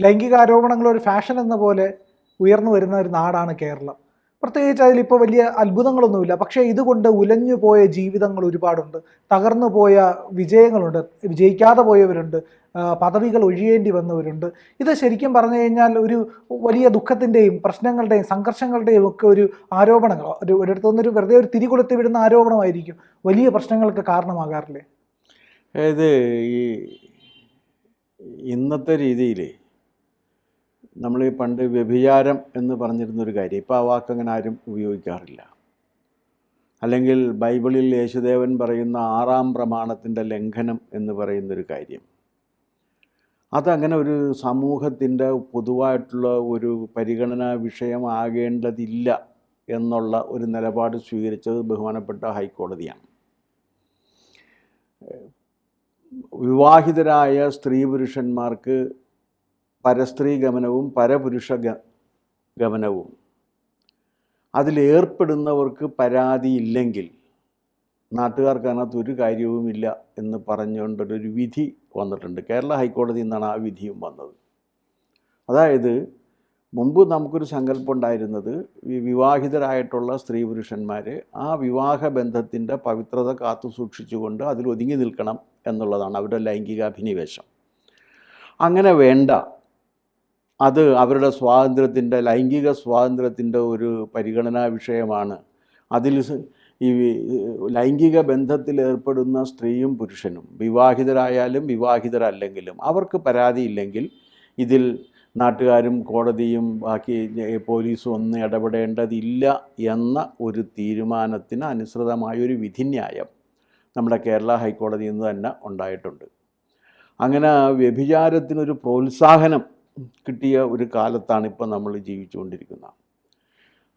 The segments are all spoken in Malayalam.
ലൈംഗിക ആരോപണങ്ങൾ ഒരു ഫാഷൻ എന്ന പോലെ ഉയർന്നു വരുന്ന ഒരു നാടാണ് കേരളം. പ്രത്യേകിച്ച് അതിലിപ്പോൾ വലിയ അത്ഭുതങ്ങളൊന്നുമില്ല. പക്ഷേ ഇതുകൊണ്ട് ഉലഞ്ഞു പോയ ജീവിതങ്ങൾ ഒരുപാടുണ്ട്, തകർന്നു പോയ വിജയങ്ങളുണ്ട്, വിജയിക്കാതെ പോയവരുണ്ട്, പദവികൾ ഒഴിയേണ്ടി വന്നവരുണ്ട്. ഇത് ശരിക്കും പറഞ്ഞു കഴിഞ്ഞാൽ ഒരു വലിയ ദുഃഖത്തിൻ്റെയും പ്രശ്നങ്ങളുടെയും സംഘർഷങ്ങളുടെയും ഒക്കെ ഒരു ആരോപണങ്ങൾ, ഒരിടത്തുനിന്നൊരു വെറുതെ ഒരു തിരികൊളുത്തി വിടുന്ന ആരോപണമായിരിക്കും വലിയ പ്രശ്നങ്ങൾക്ക് കാരണമാകാറില്ലേ? അതായത് ഈ ഇന്നത്തെ രീതിയിൽ നമ്മൾ ഈ പണ്ട് വ്യഭിചാരം എന്ന് പറഞ്ഞിരുന്നൊരു കാര്യം ഇപ്പോൾ ആ വാക്കങ്ങനെ ആരും ഉപയോഗിക്കാറില്ല. അല്ലെങ്കിൽ ബൈബിളിൽ യേശുദേവൻ പറയുന്ന 6-ാം പ്രമാണത്തിൻ്റെ ലംഘനം എന്ന് പറയുന്നൊരു കാര്യം, അതങ്ങനെ ഒരു സമൂഹത്തിൻ്റെ പൊതുവായിട്ടുള്ള ഒരു പരിഗണനാ വിഷയമാകേണ്ടതില്ല എന്നുള്ള ഒരു നിലപാട് സ്വീകരിച്ചത് ബഹുമാനപ്പെട്ട ഹൈക്കോടതിയാണ്. വിവാഹിതരായ സ്ത്രീ പുരുഷന്മാർക്ക് പരസ്ത്രീ ഗമനവും പരപുരുഷ ഗമനവും അതിലേർപ്പെടുന്നവർക്ക് പരാതിയില്ലെങ്കിൽ നാട്ടുകാർക്ക് അതിനകത്ത് ഒരു കാര്യവുമില്ല എന്ന് പറഞ്ഞുകൊണ്ടൊരു വിധി വന്നിട്ടുണ്ട്. കേരള ഹൈക്കോടതിയിൽ നിന്നാണ് ആ വിധിയും വന്നത്. അതായത് മുമ്പ് നമുക്കൊരു സങ്കല്പം ഉണ്ടായിരുന്നത് ഈ വിവാഹിതരായിട്ടുള്ള സ്ത്രീ പുരുഷന്മാർ ആ വിവാഹ ബന്ധത്തിൻ്റെ പവിത്രത കാത്തു സൂക്ഷിച്ചുകൊണ്ട് അതിൽ ഒതുങ്ങി നിൽക്കണം എന്നുള്ളതാണ് അവരുടെ ലൈംഗികാഭിനിവേശം. അങ്ങനെ വേണ്ട, അത് അവരുടെ സ്വാതന്ത്ര്യത്തിൻ്റെ, ലൈംഗിക സ്വാതന്ത്ര്യത്തിൻ്റെ ഒരു പരിഗണനാ വിഷയമാണ്. അതിൽ ഈ ലൈംഗിക ബന്ധത്തിൽ ഏർപ്പെടുന്ന സ്ത്രീയും പുരുഷനും വിവാഹിതരായാലും വിവാഹിതരല്ലെങ്കിലും അവർക്ക് പരാതിയില്ലെങ്കിൽ ഇതിൽ നാട്ടുകാരും കോടതിയും ബാക്കി പോലീസും ഒന്നും ഇടപെടേണ്ടതില്ല എന്ന ഒരു തീരുമാനത്തിന് അനുസൃതമായൊരു വിധിന്യായം നമ്മുടെ കേരള ഹൈക്കോടതിയിൽ നിന്ന് തന്നെ ഉണ്ടായിട്ടുണ്ട്. അങ്ങനെ വ്യഭിചാരത്തിനൊരു പ്രോത്സാഹനം കിട്ടിയ ഒരു കാലത്താണ് ഇപ്പോൾ നമ്മൾ ജീവിച്ചുകൊണ്ടിരിക്കുന്നത്.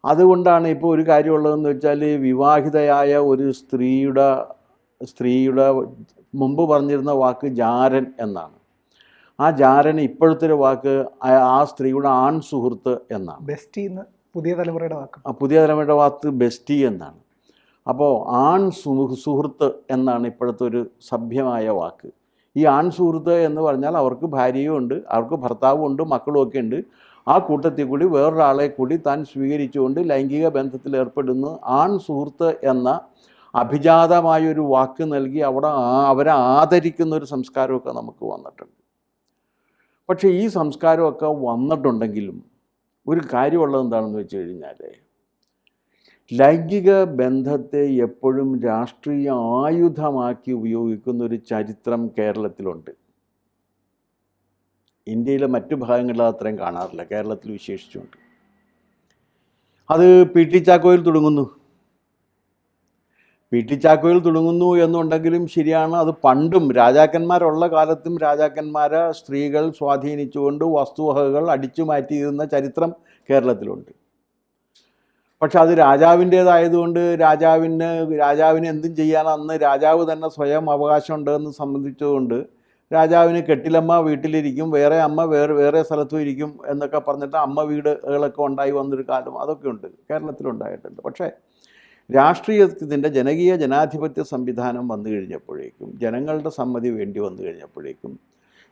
അതുകൊണ്ടാണ് ഇപ്പോൾ ഒരു കാര്യമുള്ളതെന്ന് വെച്ചാൽ, വിവാഹിതയായ ഒരു സ്ത്രീയുടെ മുമ്പ് പറഞ്ഞിരുന്ന വാക്ക് ജാരൻ എന്നാണ്. ആ ജാരന് ഇപ്പോഴത്തെ ഒരു വാക്ക് ആ സ്ത്രീയുടെ ആൺ സുഹൃത്ത് എന്നാണ്. ബെസ്റ്റി എന്ന് പുതിയ തലമുറയുടെ വാക്ക്, പുതിയ തലമുറയുടെ വാക്ക് ബെസ്റ്റി എന്നാണ്. അപ്പോൾ ആൺ സുഹൃത്ത് എന്നാണ് ഇപ്പോഴത്തെ ഒരു സഭ്യമായ വാക്ക്. ഈ ആൺ സുഹൃത്ത് എന്ന് പറഞ്ഞാൽ അവർക്ക് ഭാര്യയും ഉണ്ട്, അവർക്ക് ഭർത്താവും ഉണ്ട്, മക്കളും ഒക്കെ ഉണ്ട്. ആ കൂട്ടത്തിൽ കൂടി വേറൊരാളെ കൂടി താൻ സ്വീകരിച്ചുകൊണ്ട് ലൈംഗിക ബന്ധത്തിൽ ഏർപ്പെടുന്നു. ആൺ സുഹൃത്ത് എന്ന അഭിജാതമായൊരു വാക്ക് നൽകി അവരെ ആദരിക്കുന്ന ഒരു സംസ്കാരമൊക്കെ നമുക്ക് വന്നിട്ടുണ്ട്. പക്ഷേ ഈ സംസ്കാരമൊക്കെ വന്നിട്ടുണ്ടെങ്കിലും ഒരു കാര്യമുള്ളത് എന്താണെന്ന് വെച്ച് കഴിഞ്ഞാൽ, ലൈംഗിക ബന്ധത്തെ എപ്പോഴും രാഷ്ട്രീയ ആയുധമാക്കി ഉപയോഗിക്കുന്ന ഒരു ചരിത്രം കേരളത്തിലുണ്ട്. ഇന്ത്യയിലെ മറ്റു ഭാഗങ്ങളിൽ അത്രയും കാണാറില്ല, കേരളത്തിൽ വിശേഷിച്ചുകൊണ്ട്. അത് പി ടി ചാക്കോയിൽ തുടങ്ങുന്നു. പി ടി ചാക്കോയിൽ തുടങ്ങുന്നു എന്നുണ്ടെങ്കിലും ശരിയാണ്. അത് പണ്ടും രാജാക്കന്മാരുള്ള കാലത്തും രാജാക്കന്മാരെ സ്ത്രീകൾ സ്വാധീനിച്ചുകൊണ്ട് വസ്തുവകകൾ അടിച്ചു മാറ്റിയിരുന്ന ചരിത്രം കേരളത്തിലുണ്ട്. പക്ഷെ അത് രാജാവിൻ്റേതായതുകൊണ്ട് രാജാവിന് എന്തും ചെയ്യാൻ അന്ന് രാജാവ് തന്നെ സ്വയം അവകാശമുണ്ടെന്ന് സംബന്ധിച്ചതുകൊണ്ട് രാജാവിന് കെട്ടിലമ്മ വീട്ടിലിരിക്കും, വേറെ അമ്മ വേറെ സ്ഥലത്തും ഇരിക്കും എന്നൊക്കെ പറഞ്ഞിട്ട് അമ്മ വീടുകളൊക്കെ ഉണ്ടായി വന്നൊരു കാലം അതൊക്കെ ഉണ്ട്, കേരളത്തിലുണ്ടായിട്ടുണ്ട്. പക്ഷേ രാഷ്ട്രീയത്തിൻ്റെ ജനകീയ ജനാധിപത്യ സംവിധാനം വന്നു കഴിഞ്ഞപ്പോഴേക്കും, ജനങ്ങളുടെ സമ്മതി വേണ്ടി വന്നു കഴിഞ്ഞപ്പോഴേക്കും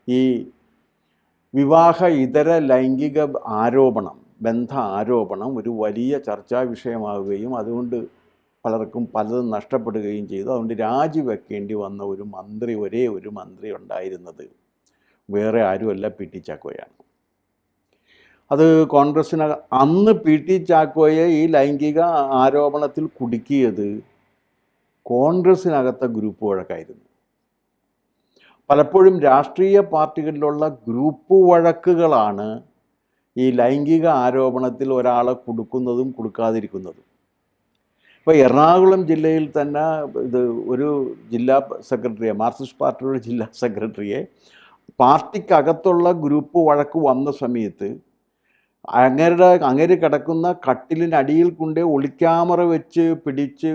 ഈ വിവാഹ ഇതര ലൈംഗിക ബന്ധ ആരോപണം ഒരു വലിയ ചർച്ചാ വിഷയമാവുകയും അതുകൊണ്ട് പലർക്കും പലതും നഷ്ടപ്പെടുകയും ചെയ്തു. അതുകൊണ്ട് രാജിവെക്കേണ്ടി വന്ന ഒരേ ഒരു മന്ത്രി ഉണ്ടായിരുന്നത് വേറെ ആരുമല്ല, പി ടി ചാക്കോയാണ്. അത് അന്ന് പി ടി ചാക്കോയെ ഈ ലൈംഗിക ആരോപണത്തിൽ കുടുക്കിയത് കോൺഗ്രസ്സിനകത്തെ ഗ്രൂപ്പ് വഴക്കായിരുന്നു. പലപ്പോഴും രാഷ്ട്രീയ പാർട്ടികളിലുള്ള ഗ്രൂപ്പ് വഴക്കുകളാണ് ഈ ലൈംഗിക ആരോപണത്തിൽ ഒരാളെ കൊടുക്കുന്നതും കൊടുക്കാതിരിക്കുന്നതും. ഇപ്പോൾ എറണാകുളം ജില്ലയിൽ തന്നെ ഒരു ജില്ലാ സെക്രട്ടറിയെ, മാർക്സിസ്റ്റ് പാർട്ടിയുടെ ജില്ലാ സെക്രട്ടറിയെ പാർട്ടിക്കകത്തുള്ള ഗ്രൂപ്പ് വഴക്ക് വന്ന സമയത്ത് അങ്ങേര് കിടക്കുന്ന കട്ടിലിനടിയിൽ കൊണ്ട് ഒളിക്യാമറ വെച്ച് പിടിച്ച്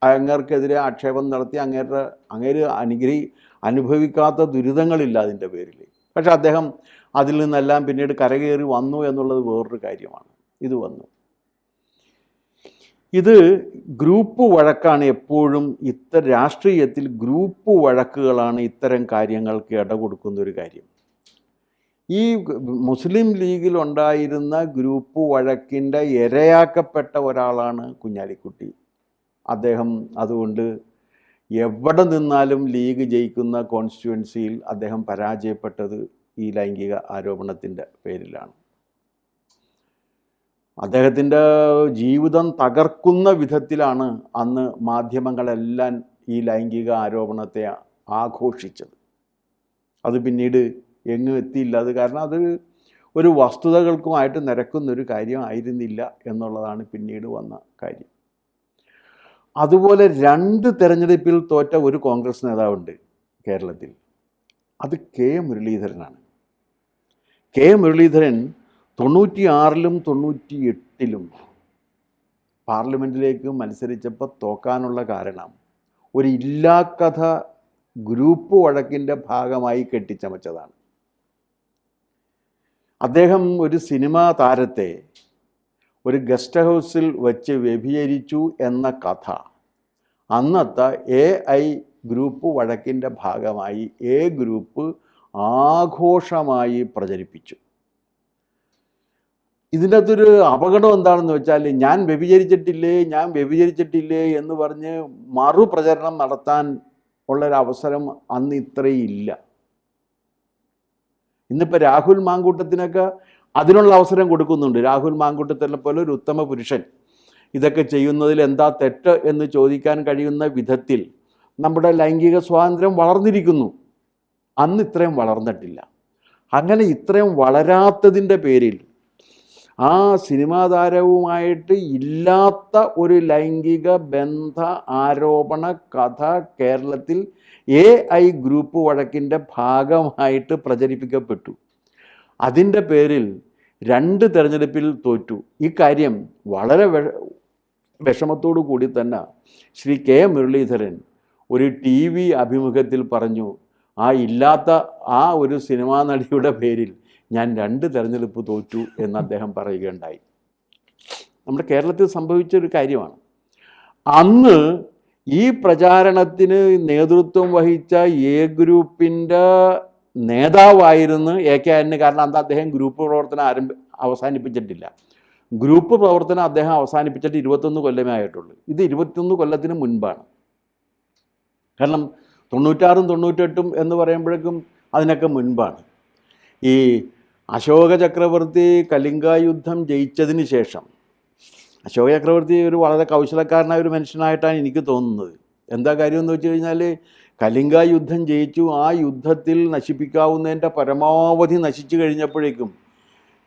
അങ്ങേർക്കെതിരെ ആക്ഷേപം നടത്തി അങ്ങേര് അനുഭവിക്കാത്ത ദുരിതങ്ങളില്ല അതിൻ്റെ പേരിൽ. പക്ഷെ അദ്ദേഹം അതിൽ നിന്നെല്ലാം പിന്നീട് കരകയറി വന്നു എന്നുള്ളത് വേറൊരു കാര്യമാണ്. ഇത് ഗ്രൂപ്പ് വഴക്കാണ്. എപ്പോഴും രാഷ്ട്രീയത്തിൽ ഗ്രൂപ്പ് വഴക്കുകളാണ് ഇത്തരം കാര്യങ്ങൾക്ക് ഇട കൊടുക്കുന്ന ഒരു കാര്യം. ഈ മുസ്ലിം ലീഗിലുണ്ടായിരുന്ന ഗ്രൂപ്പ് വഴക്കിൻ്റെ ഇരയാക്കപ്പെട്ട ഒരാളാണ് കുഞ്ഞാലിക്കുട്ടി. അദ്ദേഹം അതുകൊണ്ട് എവിടെ നിന്നാലും ലീഗ് ജയിക്കുന്ന കോൺസ്റ്റിറ്റ്യുവൻസിയിൽ അദ്ദേഹം പരാജയപ്പെട്ടത് ഈ ലൈംഗിക ആരോപണത്തിൻ്റെ പേരിലാണ്. അദ്ദേഹത്തിൻ്റെ ജീവിതം തകർക്കുന്ന വിധത്തിലാണ് അന്ന് മാധ്യമങ്ങളെല്ലാം ഈ ലൈംഗിക ആരോപണത്തെ ആഘോഷിച്ചത്. അത് പിന്നീട് എങ്ങും എത്തിയില്ല. അത് കാരണം അത് ഒരു വസ്തുതകൾക്കുമായിട്ട് നിരക്കുന്നൊരു കാര്യമായിരുന്നില്ല എന്നുള്ളതാണ് പിന്നീട് വന്ന കാര്യം. അതുപോലെ 2 തെരഞ്ഞെടുപ്പിൽ തോറ്റ ഒരു കോൺഗ്രസ് നേതാവുണ്ട് കേരളത്തിൽ. അത് കെ മുരളീധരനാണ്. കെ മുരളീധരൻ 96-ലും 98-ലും പാർലമെൻറ്റിലേക്ക് മത്സരിച്ചപ്പോൾ തോക്കാനുള്ള കാരണം ഒരു ഇല്ലാക്കഥ ഗ്രൂപ്പ് വഴക്കിൻ്റെ ഭാഗമായി കെട്ടിച്ചമച്ചതാണ്. അദ്ദേഹം ഒരു സിനിമാ താരത്തെ ഒരു ഗസ്റ്റ് ഹൗസിൽ വെച്ച് വ്യഭിചരിച്ചു എന്ന കഥ അന്നത്തെ AI ഗ്രൂപ്പ് വഴക്കിൻ്റെ ഭാഗമായി A ഗ്രൂപ്പ് ആഘോഷമായി പ്രചരിപ്പിച്ചു. ഇതിൻ്റെ അകത്തൊരു അപകടം എന്താണെന്ന് വെച്ചാൽ, ഞാൻ വ്യഭിചരിച്ചിട്ടില്ലേ എന്ന് പറഞ്ഞ് മറുപ്രചരണം നടത്താൻ ഉള്ളൊരവസരം അന്ന് ഇത്രയില്ല. ഇന്നിപ്പോൾ രാഹുൽ മാങ്കൂട്ടത്തിനൊക്കെ അതിനുള്ള അവസരം കൊടുക്കുന്നുണ്ട്. രാഹുൽ മാങ്കൂട്ടത്തിനെ പോലെ ഒരു ഉത്തമ പുരുഷൻ ഇതൊക്കെ ചെയ്യുന്നതിൽ എന്താ തെറ്റ് എന്ന് ചോദിക്കാൻ കഴിയുന്ന വിധത്തിൽ നമ്മുടെ ലൈംഗിക സ്വാതന്ത്ര്യം വളർന്നിരിക്കുന്നു. അന്ന് ഇത്രയും വളർന്നിട്ടില്ല. അങ്ങനെ ഇത്രയും വളരാത്തതിൻ്റെ പേരിൽ ആ സിനിമാ താരവുമായിട്ട് ഇല്ലാത്ത ഒരു ലൈംഗിക ബന്ധ ആരോപണ കഥ കേരളത്തിൽ AI ഗ്രൂപ്പ് വഴക്കിൻ്റെ ഭാഗമായിട്ട് പ്രചരിപ്പിക്കപ്പെട്ടു. അതിൻ്റെ പേരിൽ 2 തെരഞ്ഞെടുപ്പിൽ തോറ്റു. ഈ കാര്യം വളരെ വിഷമത്തോടു കൂടി തന്നെ ശ്രീ കെ മുരളീധരൻ ഒരു TV അഭിമുഖത്തിൽ പറഞ്ഞു, ആ ഇല്ലാത്ത ആ ഒരു സിനിമാ നടിയുടെ പേരിൽ ഞാൻ 2 തെരഞ്ഞെടുപ്പ് തോറ്റു എന്ന് അദ്ദേഹം പറയുകയുണ്ടായി. നമ്മുടെ കേരളത്തിൽ സംഭവിച്ചൊരു കാര്യമാണ്. അന്ന് ഈ പ്രചാരണത്തിന് നേതൃത്വം വഹിച്ച A ഗ്രൂപ്പിൻ്റെ നേതാവായിരുന്നു AK ആന്റണി. കാരണം അന്ന് അദ്ദേഹം ഗ്രൂപ്പ് പ്രവർത്തനം അവസാനിപ്പിച്ചിട്ടില്ല. ഗ്രൂപ്പ് പ്രവർത്തനം അദ്ദേഹം അവസാനിപ്പിച്ചിട്ട് 21 കൊല്ലമേ ആയിട്ടുള്ളൂ. ഇത് 21 കൊല്ലത്തിന് മുൻപാണ്. കാരണം 96-ഉം 98-ഉം എന്ന് പറയുമ്പോഴേക്കും അതിനൊക്കെ മുൻപാണ്. ഈ അശോക ചക്രവർത്തി കലിംഗ യുദ്ധം ജയിച്ചതിന് ശേഷം, അശോക ചക്രവർത്തി ഒരു വളരെ കൗശലക്കാരനായ ഒരു മനുഷ്യനായിട്ടാണ് എനിക്ക് തോന്നുന്നത്. എന്താ കാര്യമെന്ന് വെച്ച് കഴിഞ്ഞാൽ, കലിംഗ യുദ്ധം ജയിച്ചു. ആ യുദ്ധത്തിൽ നശിപ്പിക്കാവുന്നതിൻ്റെ പരമാവധി നശിച്ചു കഴിഞ്ഞപ്പോഴേക്കും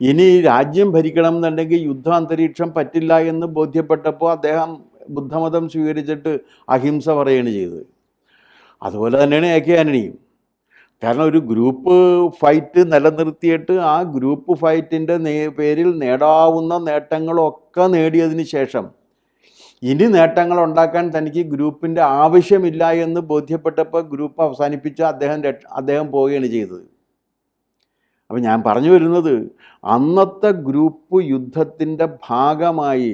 ഇനി രാജ്യം ഭരിക്കണം എന്നുണ്ടെങ്കിൽ യുദ്ധാന്തരീക്ഷം പറ്റില്ല എന്ന് ബോധ്യപ്പെട്ടപ്പോൾ അദ്ദേഹം ബുദ്ധമതം സ്വീകരിച്ചിട്ട് അഹിംസ പറയുകയാണ് ചെയ്തത്. അതുപോലെ തന്നെയാണ് AK ആന്റണിയും. കാരണം ഒരു ഗ്രൂപ്പ് ഫൈറ്റ് നിലനിർത്തിയിട്ട് ആ ഗ്രൂപ്പ് ഫൈറ്റിൻ്റെ പേരിൽ നേടാവുന്ന നേട്ടങ്ങളൊക്കെ നേടിയതിന് ശേഷം ഇനി നേട്ടങ്ങൾ ഉണ്ടാക്കാൻ തനിക്ക് ഗ്രൂപ്പിൻ്റെ ആവശ്യമില്ല എന്ന് ബോധ്യപ്പെട്ടപ്പോൾ ഗ്രൂപ്പ് അവസാനിപ്പിച്ച് അദ്ദേഹം പോവുകയാണ് ചെയ്തത്. അപ്പം ഞാൻ പറഞ്ഞു വരുന്നത്, അന്നത്തെ ഗ്രൂപ്പ് യുദ്ധത്തിൻ്റെ ഭാഗമായി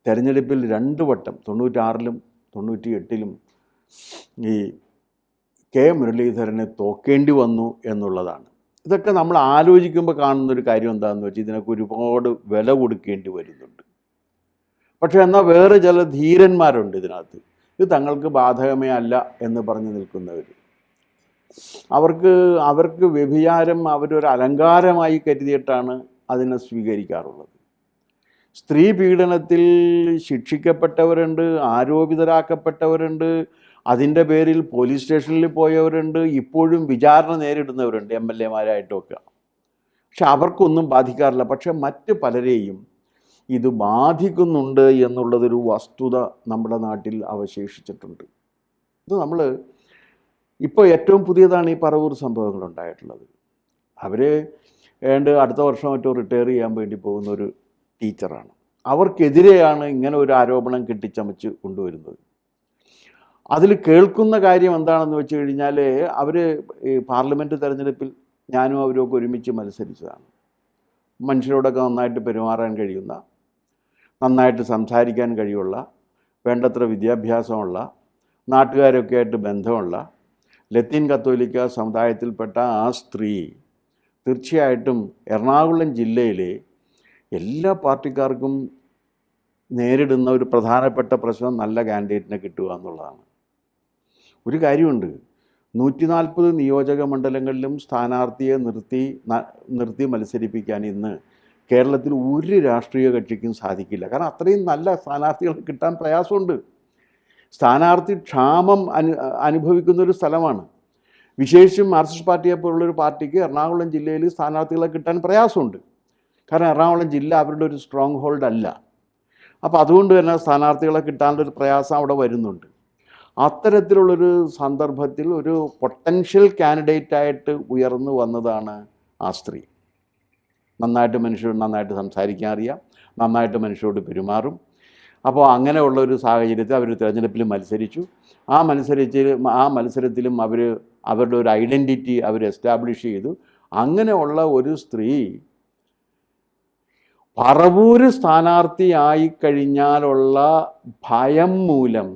തെരഞ്ഞെടുപ്പിൽ 2 വട്ടം 96-ലും 98-ലും ഈ കെ മുരളീധരനെ തോക്കേണ്ടി വന്നു എന്നുള്ളതാണ്. ഇതൊക്കെ നമ്മൾ ആലോചിക്കുമ്പോൾ കാണുന്നൊരു കാര്യം എന്താണെന്ന് വെച്ചാൽ, ഇതിനൊക്കെ ഒരുപാട് വില കൊടുക്കേണ്ടി വരുന്നുണ്ട്. പക്ഷേ എന്നാൽ വേറെ ചില ധീരന്മാരുണ്ട് ഇതിനകത്ത്. ഇത് തങ്ങൾക്ക് ബാധകമേ അല്ല എന്ന് പറഞ്ഞു നിൽക്കുന്നവർ. അവർക്ക് വ്യഭിചാരം അവരൊരു അലങ്കാരമായി കരുതിയിട്ടാണ് അതിനെ സ്വീകരിക്കാറുള്ളത്. സ്ത്രീ പീഡനത്തിൽ ശിക്ഷിക്കപ്പെട്ടവരുണ്ട്, ആരോപിതരാക്കപ്പെട്ടവരുണ്ട്, അതിൻ്റെ പേരിൽ പോലീസ് സ്റ്റേഷനിൽ പോയവരുണ്ട്, ഇപ്പോഴും വിചാരണ നേരിടുന്നവരുണ്ട് MLA-മാരായിട്ടൊക്കെ. പക്ഷെ അവർക്കൊന്നും ബാധിക്കാറില്ല. പക്ഷെ മറ്റ് പലരെയും ഇത് ബാധിക്കുന്നുണ്ട് എന്നുള്ളതൊരു വസ്തുത നമ്മുടെ നാട്ടിൽ അവശേഷിച്ചിട്ടുണ്ട്. ഇത് നമ്മൾ ഇപ്പോൾ ഏറ്റവും പുതിയതാണ് ഈ പറവൂർ സംഭവങ്ങളുണ്ടായിട്ടുള്ളത്. അവർ അടുത്ത വർഷം മറ്റോ റിട്ടയർ ചെയ്യാൻ വേണ്ടി പോകുന്ന ഒരു ടീച്ചറാണ്. അവർക്കെതിരെയാണ് ഇങ്ങനെ ഒരു ആരോപണം കെട്ടിച്ചമച്ച് കൊണ്ടുവരുന്നത്. അതിൽ കേൾക്കുന്ന കാര്യം എന്താണെന്ന് വെച്ച് കഴിഞ്ഞാൽ, അവർ ഈ പാർലമെൻറ്റ് തെരഞ്ഞെടുപ്പിൽ ഞാനും അവരൊക്കെ ഒരുമിച്ച് മത്സരിച്ചതാണ്. മനുഷ്യരോടൊക്കെ നന്നായിട്ട് പെരുമാറാൻ കഴിയുന്ന, നന്നായിട്ട് സംസാരിക്കാൻ കഴിയുള്ള, വേണ്ടത്ര വിദ്യാഭ്യാസമുള്ള, നാട്ടുകാരൊക്കെ ആയിട്ട് ബന്ധമുള്ള ലത്തീൻ കത്തോലിക്ക സമുദായത്തിൽപ്പെട്ട ആ സ്ത്രീ തീർച്ചയായിട്ടും എറണാകുളം ജില്ലയിലെ എല്ലാ പാർട്ടിക്കാർക്കും നേരിടുന്ന ഒരു പ്രധാനപ്പെട്ട പ്രശ്നം നല്ല കാൻഡിഡേറ്റിനെ കിട്ടുക എന്നുള്ളതാണ്. ഒരു കാര്യമുണ്ട്, 140 നിയോജക മണ്ഡലങ്ങളിലും സ്ഥാനാർത്ഥിയെ നിർത്തി മത്സരിപ്പിക്കാൻ ഇന്ന് കേരളത്തിൽ ഒരു രാഷ്ട്രീയ കക്ഷിക്കും സാധിക്കില്ല. കാരണം അത്രയും നല്ല സ്ഥാനാർത്ഥികളെ കിട്ടാൻ പ്രയാസമുണ്ട്. സ്ഥാനാർത്ഥി ക്ഷാമം അനുഭവിക്കുന്നൊരു സ്ഥലമാണ്. വിശേഷിച്ചും മാർക്സിസ്റ്റ് പാർട്ടിയെ പോലുള്ളൊരു പാർട്ടിക്ക് എറണാകുളം ജില്ലയിൽ സ്ഥാനാർത്ഥികളെ കിട്ടാൻ പ്രയാസമുണ്ട്. കാരണം എറണാകുളം ജില്ല അവരുടെ ഒരു സ്ട്രോങ് ഹോൾഡ് അല്ല. അപ്പോൾ അതുകൊണ്ട് തന്നെ സ്ഥാനാർത്ഥികളെ കിട്ടാനുള്ളൊരു പ്രയാസം അവിടെ വരുന്നുണ്ട്. അത്തരത്തിലുള്ളൊരു സന്ദർഭത്തിൽ ഒരു പൊട്ടൻഷ്യൽ കാൻഡിഡേറ്റായിട്ട് ഉയർന്നു വന്നതാണ് ആ സ്ത്രീ. നന്നായിട്ട് സംസാരിക്കാൻ അറിയാം, നന്നായിട്ട് മനുഷ്യരോട് പെരുമാറും. അപ്പോൾ അങ്ങനെയുള്ള ഒരു സാഹചര്യത്തിൽ അവർ തിരഞ്ഞെടുപ്പിൽ മത്സരിച്ചു. ആ മത്സരത്തിലും അവരുടെ ഒരു ഐഡൻറ്റിറ്റി അവർ എസ്റ്റാബ്ലിഷ് ചെയ്തു. അങ്ങനെയുള്ള ഒരു സ്ത്രീ പറവൂർ സ്ഥാനാർത്ഥിയായി കഴിഞ്ഞാലുള്ള ഭയം മൂലം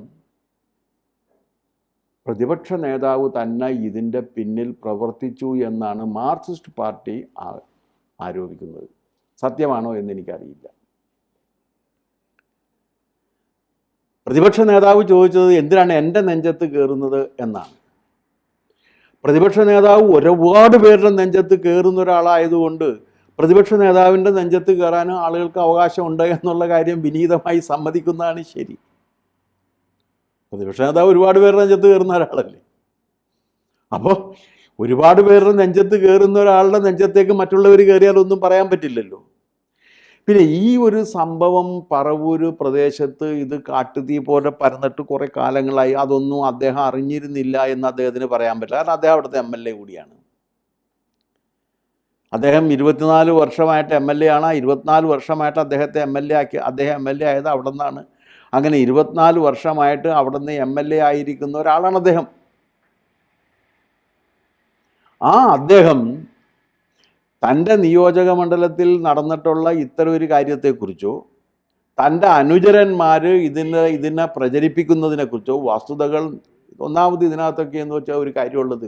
പ്രതിപക്ഷ നേതാവ് തന്നെ ഇതിൻ്റെ പിന്നിൽ പ്രവർത്തിച്ചു എന്നാണ് മാർക്സിസ്റ്റ് പാർട്ടി ആരോപിക്കുന്നത്. സത്യമാണോ എന്നെനിക്കറിയില്ല. പ്രതിപക്ഷ നേതാവ് ചോദിച്ചത് എന്തിനാണ് എൻ്റെ നെഞ്ചത്ത് കയറുന്നത് എന്നാണ്. പ്രതിപക്ഷ നേതാവ് ഒരുപാട് പേരുടെ നെഞ്ചത്ത് കയറുന്ന ഒരാളായതുകൊണ്ട് പ്രതിപക്ഷ നേതാവിൻ്റെ നെഞ്ചത്ത് കയറാനും ആളുകൾക്ക് അവകാശമുണ്ട് എന്നുള്ള കാര്യം വിനീതമായി സമ്മതിക്കുന്നതാണ് ശരി. പ്രതിപക്ഷ നേതാവ് ഒരുപാട് പേരുടെ നെഞ്ചത്ത് കയറുന്ന ഒരാളല്ലേ. അപ്പോൾ ഒരുപാട് പേരുടെ നെഞ്ചത്ത് കയറുന്ന ഒരാളുടെ നെഞ്ചത്തേക്ക് മറ്റുള്ളവർ കയറിയാലൊന്നും പറയാൻ പറ്റില്ലല്ലോ. പിന്നെ ഈ ഒരു സംഭവം പറവൂര് പ്രദേശത്ത് ഇത് കാട്ടുതീ പോലെ പരന്നിട്ട് കുറേ കാലങ്ങളായി. അതൊന്നും അദ്ദേഹം അറിഞ്ഞിരുന്നില്ല എന്ന് അദ്ദേഹത്തിന് പറയാൻ പറ്റില്ല. കാരണം അദ്ദേഹം അവിടുത്തെ MLA കൂടിയാണ്. അദ്ദേഹം 24 വർഷമായിട്ട് MLA ആണ്. 24 വർഷമായിട്ട് അദ്ദേഹം MLA ആയത് അവിടെ നിന്നാണ്. അങ്ങനെ 24 വർഷമായിട്ട് അവിടെ നിന്ന് MLA ആയിരിക്കുന്ന ഒരാളാണ് അദ്ദേഹം. അദ്ദേഹം തൻ്റെ നിയോജക മണ്ഡലത്തിൽ നടന്നിട്ടുള്ള ഇത്തരം ഒരു കാര്യത്തെക്കുറിച്ചോ തൻ്റെ അനുചരന്മാർ ഇതിനെ പ്രചരിപ്പിക്കുന്നതിനെക്കുറിച്ചോ വസ്തുതകൾ ഒന്നാമത് ഇതിനകത്തൊക്കെ എന്ന് വെച്ചാൽ ഒരു കാര്യമുള്ളത്,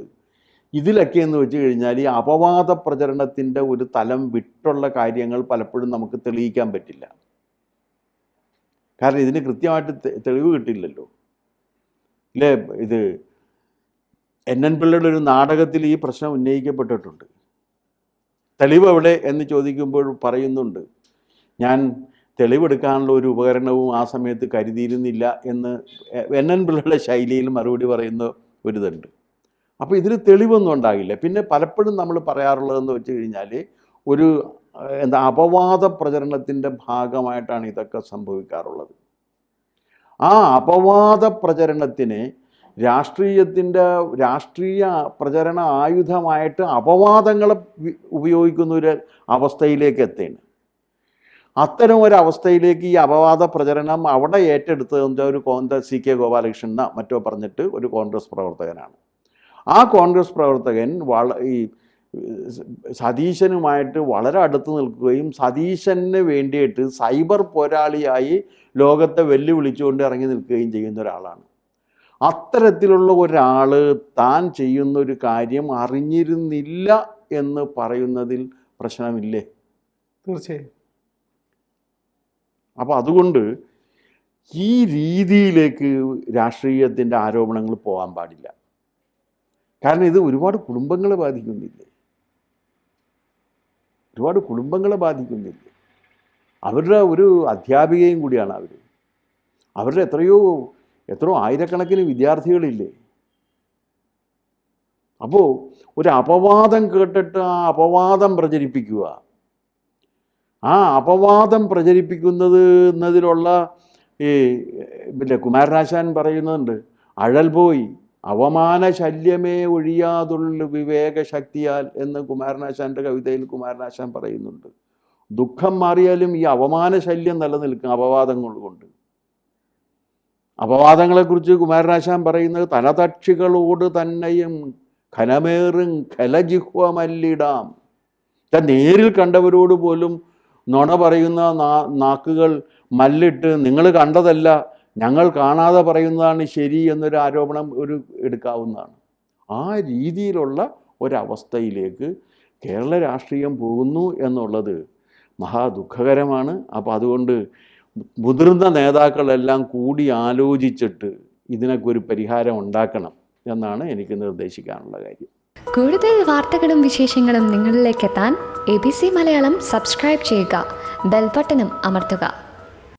ഇതിലൊക്കെ എന്ന് വെച്ച് കഴിഞ്ഞാൽ ഈ അപവാദ പ്രചരണത്തിൻ്റെ ഒരു തലം വിട്ടുള്ള കാര്യങ്ങൾ പലപ്പോഴും നമുക്ക് തെളിയിക്കാൻ പറ്റില്ല. കാരണം ഇതിന് കൃത്യമായിട്ട് തെളിവ് കിട്ടില്ലല്ലോ. ഇല്ലേ, ഇത് NN പിള്ളയുടെ ഒരു നാടകത്തിൽ ഈ പ്രശ്നം ഉന്നയിക്കപ്പെട്ടിട്ടുണ്ട്. തെളിവ് എവിടെ എന്ന് ചോദിക്കുമ്പോൾ പറയുന്നുണ്ട്, ഞാൻ തെളിവെടുക്കാനുള്ള ഒരു ഉപകരണവും ആ സമയത്ത് കരുതിയിരുന്നില്ല എന്ന് NN പിള്ളയുടെ ശൈലിയിൽ മറുപടി പറയുന്ന ഒരിതുണ്ട്. അപ്പോൾ ഇതിൽ തെളിവൊന്നും ഉണ്ടാകില്ല. പിന്നെ പലപ്പോഴും നമ്മൾ പറയാറുള്ളതെന്ന് വെച്ച് കഴിഞ്ഞാൽ ഒരു അപവാദ പ്രചരണത്തിൻ്റെ ഭാഗമായിട്ടാണ് ഇതൊക്കെ സംഭവിക്കാറുള്ളത്. ആ അപവാദ പ്രചരണത്തിന് രാഷ്ട്രീയ പ്രചരണ ആയുധമായിട്ട് അപവാദങ്ങളെ ഉപയോഗിക്കുന്ന ഒരു അവസ്ഥയിലേക്ക് എത്തുകയാണ്. അത്തരം ഒരു അവസ്ഥയിലേക്ക് ഈ അപവാദ പ്രചരണം അവിടെ ഏറ്റെടുത്തത് ഒരു CK ഗോപാലകൃഷ്ണൻ മറ്റോ പറഞ്ഞിട്ട് ഒരു കോൺഗ്രസ് പ്രവർത്തകനാണ്. ആ കോൺഗ്രസ് പ്രവർത്തകൻ ഈ സതീശനുമായിട്ട് വളരെ അടുത്ത് നിൽക്കുകയും സതീശന് വേണ്ടിയിട്ട് സൈബർ പോരാളിയായി ലോകത്തെ വെല്ലുവിളിച്ചുകൊണ്ട് ഇറങ്ങി നിൽക്കുകയും ചെയ്യുന്ന ഒരാളാണ്. അത്തരത്തിലുള്ള ഒരാൾ താൻ ചെയ്യുന്ന ഒരു കാര്യം അറിഞ്ഞിരുന്നില്ല എന്ന് പറയുന്നതിൽ പ്രശ്നമില്ലേ? തീർച്ചയായും. അപ്പോൾ അതുകൊണ്ട് ഈ രീതിയിലേക്ക് രാഷ്ട്രീയത്തിൻ്റെ ആരോപണങ്ങൾ പോകാൻ പാടില്ല. കാരണം ഇത് ഒരുപാട് കുടുംബങ്ങളെ ബാധിക്കുന്നില്ലേ? അവരുടെ ഒരു അധ്യാപികയും കൂടിയാണ് അവർ. അവരുടെ എത്രയോ ആയിരക്കണക്കിന് വിദ്യാർത്ഥികളില്ലേ? അപ്പോൾ ഒരു അപവാദം കേട്ടിട്ട് ആ അപവാദം പ്രചരിപ്പിക്കുക, ആ അപവാദം പ്രചരിപ്പിക്കുന്നതിലുള്ള പിന്നെ കുമാരനാശാൻ പറയുന്നുണ്ട്, അഴൽ പോയി അവമാന ശല്യമേ ഒഴിയാതുള്ള വിവേക ശക്തിയാൽ എന്ന് കുമാരനാശാൻ്റെ കവിതയിൽ കുമാരനാശാൻ പറയുന്നുണ്ട്. ദുഃഖം മാറിയാലും ഈ അവമാന ശല്യം നിലനിൽക്കും അപവാദങ്ങൾ കൊണ്ട്. അപവാദങ്ങളെക്കുറിച്ച് കുമാരനാശാൻ പറയുന്നത്, തലതക്ഷികളോട് തന്നെയും ഖനമേറും ഖലജിഹ്വമല്ലിടാം. നേരിൽ കണ്ടവരോട് പോലും നുണ പറയുന്ന നാക്കുകൾ മല്ലിട്ട് നിങ്ങൾ കണ്ടതല്ല ഞങ്ങൾ കാണാതെ പറയുന്നതാണ് ശരി എന്നൊരു ആരോപണം എടുക്കാവുന്നതാണ്. ആ രീതിയിലുള്ള ഒരവസ്ഥയിലേക്ക് കേരള രാഷ്ട്രീയം പോകുന്നു എന്നുള്ളത് മഹാദുഃഖകരമാണ്. അപ്പോൾ അതുകൊണ്ട് മുതിർന്ന നേതാക്കളെല്ലാം കൂടി ആലോചിച്ചിട്ട് ഇതിനൊക്കെ ഒരു പരിഹാരം ഉണ്ടാക്കണം എന്നാണ് എനിക്ക് നിർദ്ദേശിക്കാനുള്ള കാര്യം. കൂടുതൽ വാർത്തകളും വിശേഷങ്ങളും നിങ്ങളിലേക്ക് എത്താൻ ABC മലയാളം സബ്സ്ക്രൈബ് ചെയ്യുക, ബെൽ ബട്ടണും അമർത്തുക.